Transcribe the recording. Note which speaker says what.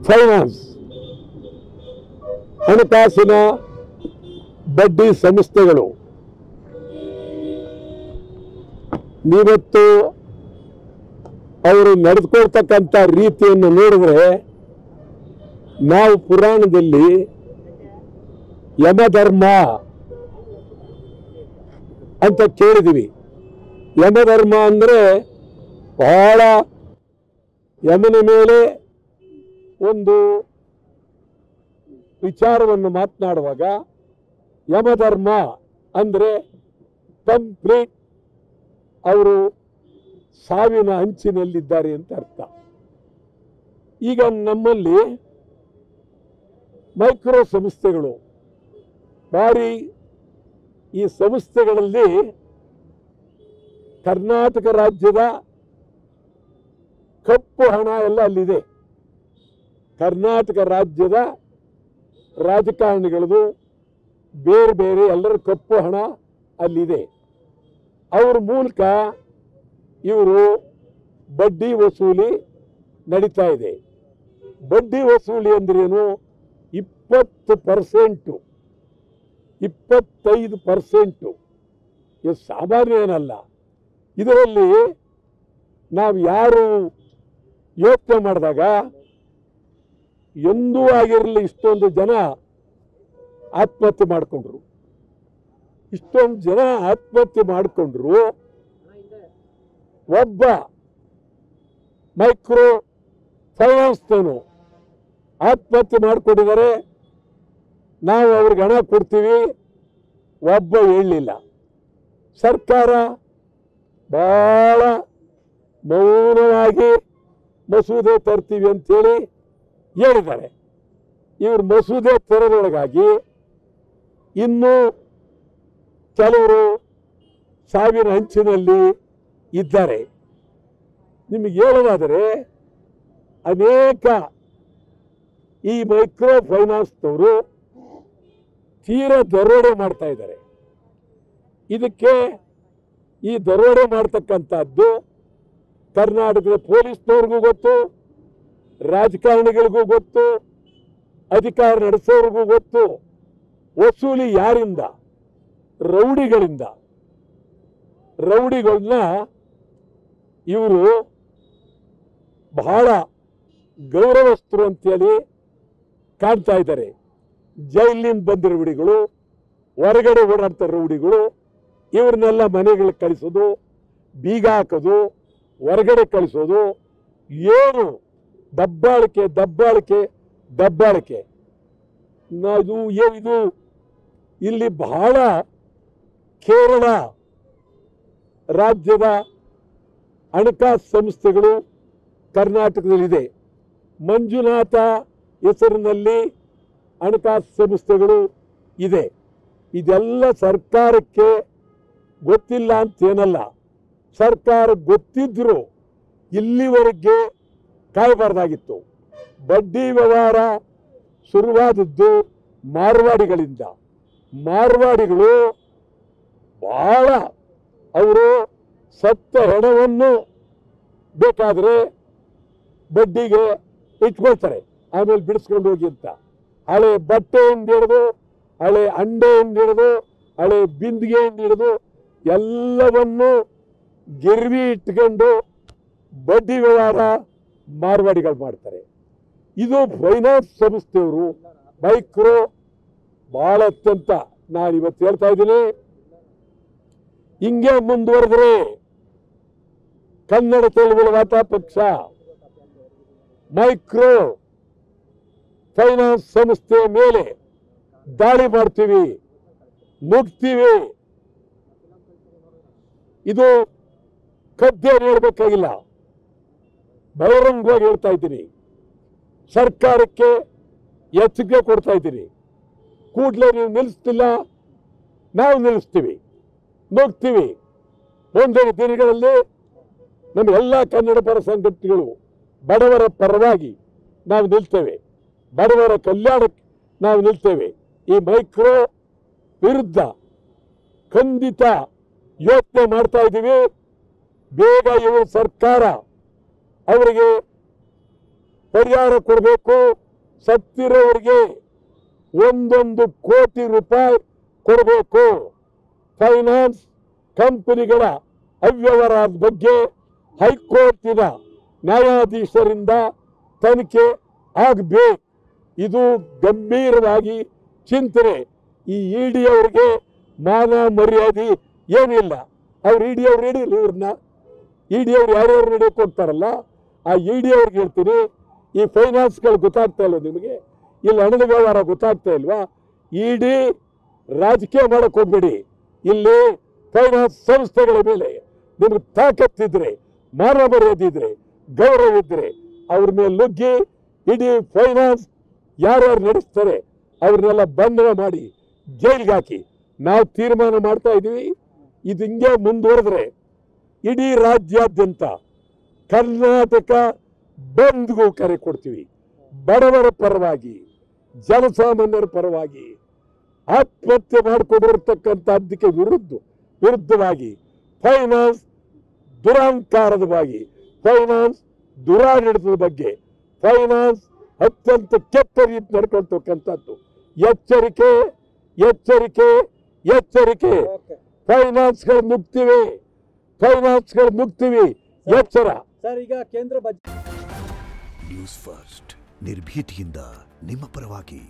Speaker 1: Finance ಹಣಕಾಸಿನ ಬಡ್ಡಿ ಸಂಸ್ಥೆಗಳು ಇವತ್ತು ಅವರು ನಡೆದುಕೊಳ್ತಕ್ಕಂಥ ರೀತಿಯನ್ನು ನೋಡಿದ್ರೆ ನಾವು ಪುರಾಣದಲ್ಲಿ ಯಮಧರ್ಮ ಅಂತ ಕೇಳಿದೀವಿ. ಯಮಧರ್ಮ ಅಂದ್ರೆ ಬಹಳ ಯಮನ ಮೇಲೆ ಒಂದು ವಿಚಾರವನ್ನು ಮಾತನಾಡುವಾಗ ಯಮಧರ್ಮ ಅಂದ್ರೆ ಕಂಪ್ಲೀಟ್ ಅವರು ಸಾವಿನ ಅಂಚಿನಲ್ಲಿದ್ದಾರೆ ಅಂತ ಅರ್ಥ. ಈಗ ನಮ್ಮಲ್ಲಿ ಮೈಕ್ರೋ ಸಂಸ್ಥೆಗಳು ಭಾರಿ, ಈ ಸಂಸ್ಥೆಗಳಲ್ಲಿ ಕರ್ನಾಟಕ ರಾಜ್ಯದ ಕಪ್ಪು ಹಣ ಎಲ್ಲ ಅಲ್ಲಿದೆ. ಕರ್ನಾಟಕ ರಾಜ್ಯದ ರಾಜಕಾರಣಿಗಳದು ಬೇರೆ ಬೇರೆ ಎಲ್ಲರ ಕಪ್ಪು ಹಣ ಅಲ್ಲಿದೆ. ಅವ್ರ ಮೂಲಕ ಇವರು ಬಡ್ಡಿ ವಸೂಲಿ ನಡೀತಾ ಇದೆ. ಬಡ್ಡಿ ವಸೂಲಿ ಅಂದ್ರೇನು? 20%, 25%. ಇದು ಸಾಮಾನ್ಯ ಏನಲ್ಲ. ಇದರಲ್ಲಿ ನಾವು ಯಾರು ಯೋಚನೆ ಮಾಡಿದಾಗ ಎಂದೂ ಆಗಿರಲಿ ಇಷ್ಟೊಂದು ಜನ ಆತ್ಮಹತ್ಯೆ ಮಾಡಿಕೊಂಡ್ರು. ಇಷ್ಟೊಂದು ಜನ ಆತ್ಮಹತ್ಯೆ ಮಾಡಿಕೊಂಡ್ರು. ಒಬ್ಬ ಮೈಕ್ರೋ ಫೈನಾನ್ಸ್ನವನು ಆತ್ಮಹತ್ಯೆ ಮಾಡಿಕೊಂಡಿದ್ದಾರೆ, ನಾವು ಅವ್ರಿಗೆ ಹಣ ಕೊಡ್ತೀವಿ, ಒಬ್ಬ ಹೇಳಲಿಲ್ಲ. ಸರ್ಕಾರ ಬಹಳ ಮೌನವಾಗಿ ಮಸೂದೆ ತರ್ತೀವಿ ಅಂತೇಳಿ ಹೇಳಿದ್ದಾರೆ. ಇವರು ಮಸೂದೆ ತರೋದ್ರೊಳಗಾಗಿ ಇನ್ನೂ ಕೆಲವರು ಸಾವಿನ ಅಂಚಿನಲ್ಲಿ ಇದ್ದಾರೆ. ನಿಮಗೆ ಹೇಳೋದಾದರೆ ಅನೇಕ ಈ ಮೈಕ್ರೋ ಫೈನಾನ್ಸ್ನವರು ತೀರಾ ದರೋಡೆ ಮಾಡ್ತಾ ಇದ್ದಾರೆ. ಇದಕ್ಕೆ ಈ ದರೋಡೆ ಮಾಡ್ತಕ್ಕಂಥದ್ದು ಕರ್ನಾಟಕದ ಪೊಲೀಸ್ನವ್ರಿಗೂ ಗೊತ್ತು, ರಾಜಕಾರಣಿಗಳಿಗೂ ಗೊತ್ತು, ಅಧಿಕಾರ ನಡೆಸೋರಿಗೂ ಗೊತ್ತು. ವಸೂಲಿ ಯಾರಿಂದ? ರೌಡಿಗಳಿಂದ. ರೌಡಿಗಳನ್ನ ಇವರು ಬಹಳ ಗೌರವಸ್ಥರು ಅಂತೇಳಿ ಕಾಣ್ತಾ ಇದ್ದಾರೆ. ಜೈಲಿನಿಂದ ಬಂದಿರೋ ರೌಡಿಗಳು, ಹೊರಗಡೆ ಓಡಾಡ್ತಾ ರೌಡಿಗಳು, ಇವ್ರನ್ನೆಲ್ಲ ಮನೆಗಳಿಗೆ ಕಳಿಸೋದು, ಬೀಗ ಹಾಕೋದು, ಹೊರಗಡೆ ಕಳಿಸೋದು, ಏನು ದಬ್ಬಾಳಿಕೆ ದಬ್ಬಾಳಿಕೆ ದಬ್ಬಾಳಿಕೆ. ಇದು ಇಲ್ಲಿ ಬಹಳ ಕೇರಳ ರಾಜ್ಯದ ಹಣಕಾಸು ಸಂಸ್ಥೆಗಳು ಕರ್ನಾಟಕದಲ್ಲಿದೆ. ಮಂಜುನಾಥ ಹೆಸರಿನಲ್ಲಿ ಹಣಕಾಸು ಸಂಸ್ಥೆಗಳು ಇದೆ. ಇದೆಲ್ಲ ಸರ್ಕಾರಕ್ಕೆ ಗೊತ್ತಿಲ್ಲ ಅಂತೇನಲ್ಲ. ಸರ್ಕಾರ ಗೊತ್ತಿದ್ರು ಇಲ್ಲಿವರೆಗೆ ಕಾಯಬಾರ್ದಾಗಿತ್ತು. ಬಡ್ಡಿ ವ್ಯವಹಾರ ಶುರುವಾದದ್ದು ಮಾರ್ವಾಡಿಗಳಿಂದ. ಮಾರ್ವಾಡಿಗಳು ಬಹಳ ಅವರು ಸತ್ತ ಹಣವನ್ನು ಬೇಕಾದರೆ ಬಡ್ಡಿಗೆ ಇಟ್ಕೊಳ್ತಾರೆ, ಆಮೇಲೆ ಬಿಡಿಸ್ಕೊಂಡು ಹೋಗಿ ಅಂತ. ಹಳೆ ಬಟ್ಟೆಯಿಂದ ಹಿಡಿದು, ಹಳೆ ಅಂಡೆಯಿಂದ ಹಿಡಿದು, ಹಳೆ ಬಿಂದಿಗೆಯಿಂದ ಹಿಡಿದು ಎಲ್ಲವನ್ನು ಗಿರ್ವಿ ಇಟ್ಕೊಂಡು ಬಡ್ಡಿ ವ್ಯವಹಾರ ಮಾರ್ವಾಡಿಗಳು ಮಾಡ್ತಾರೆ. ಇದು ಫೈನಾನ್ಸ್ ಸಂಸ್ಥೆಯವರು ಮೈಕ್ರೋ ಬಹಳ ಅತ್ಯಂತ, ನಾನು ಇವತ್ತು ಹೇಳ್ತಾ ಇದ್ದೀನಿ, ಹಿಂಗೆ ಮುಂದುವರೆದ್ರೆ ಕನ್ನಡ ಚಳವಳಿವಾದ ಪಕ್ಷ ಮೈಕ್ರೋ ಫೈನಾನ್ಸ್ ಸಂಸ್ಥೆಯ ಮೇಲೆ ದಾಳಿ ಮಾಡ್ತೀವಿ, ನುಗ್ತೀವಿ. ಇದು ಕದ್ದೆ ಹೇಳ್ಬೇಕಾಗಿಲ್ಲ, ಬಹಿರಂಗವಾಗಿ ಹೇಳ್ತಾ ಇದ್ದೀನಿ. ಸರ್ಕಾರಕ್ಕೆ ಎಚ್ಚರಿಕೆ ಕೊಡ್ತಾ ಇದ್ದೀನಿ. ಕೂಡಲೇ ನೀವು ನಿಲ್ಲಿಸ್ತಿಲ್ಲ, ನಾವು ನಿಲ್ಲಿಸ್ತೀವಿ, ನುಗ್ತೀವಿ. ಮುಂದಿನ ದಿನಗಳಲ್ಲಿ ನಮ್ಮ ಎಲ್ಲ ಕನ್ನಡ ಪರ ಸಂಘಟನೆಗಳು ಬಡವರ ಪರವಾಗಿ ನಾವು ನಿಲ್ತೇವೆ, ಬಡವರ ಕಲ್ಯಾಣಕ್ಕೆ ನಾವು ನಿಲ್ತೇವೆ. ಈ ಮೈಕ್ರೋ ವಿರುದ್ಧ ಖಂಡಿತ ಯೋಚನೆ ಮಾಡ್ತಾ ಇದ್ದೀವಿ. ಬೇಗ ಇವರು ಸರ್ಕಾರ ಅವರಿಗೆ ಪರಿಹಾರ ಕೊಡಬೇಕು. ಸತ್ತಿರೋರಿಗೆ 1 ಕೋಟಿ ರೂಪಾಯಿ ಕೊಡಬೇಕು. ಫೈನಾನ್ಸ್ ಕಂಪನಿಗಳ ಅವ್ಯವಹಾರದ ಬಗ್ಗೆ ಹೈಕೋರ್ಟಿನ ನ್ಯಾಯಾಧೀಶರಿಂದ ತನಿಖೆ ಆಗಬೇಕು. ಇದು ಗಂಭೀರವಾಗಿ ಚಿಂತನೆ. ಈ ಇಡಿ ಅವರಿಗೆ ಮಾನ ಮರ್ಯಾದೆ ಏನಿಲ್ಲ. ಅವ್ರು ಇಡಿ ಅವ್ರು ಹಿಡಿಯಲಿ, ಇವ್ರನ್ನ ಇಡಿ ಅವ್ರು ಯಾರ್ಯಾರು ನಡೆಯಕ್ಕೆ ಹೋಗ್ತಾರಲ್ಲ, ಆ ಇಡಿ ಅವ್ರಿಗೆ ಹೇಳ್ತೀನಿ, ಈ ಫೈನಾನ್ಸ್ಗಳು ಗೊತ್ತಾಗ್ತಾ ಇಲ್ವ ನಿಮಗೆ? ಇಲ್ಲಿ ಹಣದ ವ್ಯವಹಾರ ಗೊತ್ತಾಗ್ತಾ ಇಲ್ವಾ? ಇಡಿ ರಾಜಕೀಯ ಮಾಡಕ್ಕೆ ಹೋಗ್ಬೇಡಿ. ಇಲ್ಲಿ ಫೈನಾನ್ಸ್ ಸಂಸ್ಥೆಗಳ ಮೇಲೆ ನಿಮ್ಗೆ ತಾಕತ್ತಿದ್ರೆ, ಮಾನ ಮರ್ಯಾದೆ ಇದ್ರೆ, ಗೌರವ ಇದ್ರೆ ಅವ್ರ ಮೇಲೆ ನುಗ್ಗಿ ಇಡೀ ಫೈನಾನ್ಸ್ ಯಾರ್ಯಾರು ನಡೆಸ್ತಾರೆ ಅವ್ರನ್ನೆಲ್ಲ ಬಂಧನ ಮಾಡಿ ಜೈಲಿಗೆ ಹಾಕಿ. ನಾವು ತೀರ್ಮಾನ ಮಾಡ್ತಾ ಇದ್ದೀವಿ, ಇದು ಹಿಂಗೆ ಮುಂದುವರೆದ್ರೆ ಇಡೀ ರಾಜ್ಯಾದ್ಯಂತ ಕರ್ನಾಟಕ ಬಂದ್ಗೂ ಕರೆ ಕೊಡ್ತೀವಿ. ಬಡವರ ಪರವಾಗಿ, ಜನಸಾಮಾನ್ಯರ ಪರವಾಗಿ, ಆತ್ಮಹತ್ಯೆ ಮಾಡಿಕೊಂಡಿರ್ತಕ್ಕಂಥದ್ದಕ್ಕೆ ವಿರುದ್ಧವಾಗಿ, ಫೈನಾನ್ಸ್ ದುರಾಂಕಾರದ ಬಗ್ಗೆ, ಫೈನಾನ್ಸ್ ದುರಾಡಳಿತದ ಬಗ್ಗೆ, ಫೈನಾನ್ಸ್ ಅತ್ಯಂತ ಕೆಟ್ಟ ರೀತಿ ನಡ್ಕೊಳ್ತಕ್ಕಂಥದ್ದು. ಎಚ್ಚರಿಕೆ, ಎಚ್ಚರಿಕೆ, ಎಚ್ಚರಿಕೆ. ಫೈನಾನ್ಸ್ಗಳು ನುಗ್ತೀವಿ, ಫೈನಾನ್ಸ್ಗಳು ನುಗ್ತೀವಿ, ಎಚ್ಚರ.
Speaker 2: ಸರ್, ಈಗ ಕೇಂದ್ರ ಬಜೆಟ್
Speaker 3: ನ್ಯೂಸ್ ಫಸ್ಟ್ ನಿರ್ಭೀತಿಯಿಂದ ನಿಮ್ಮ ಪರವಾಗಿ.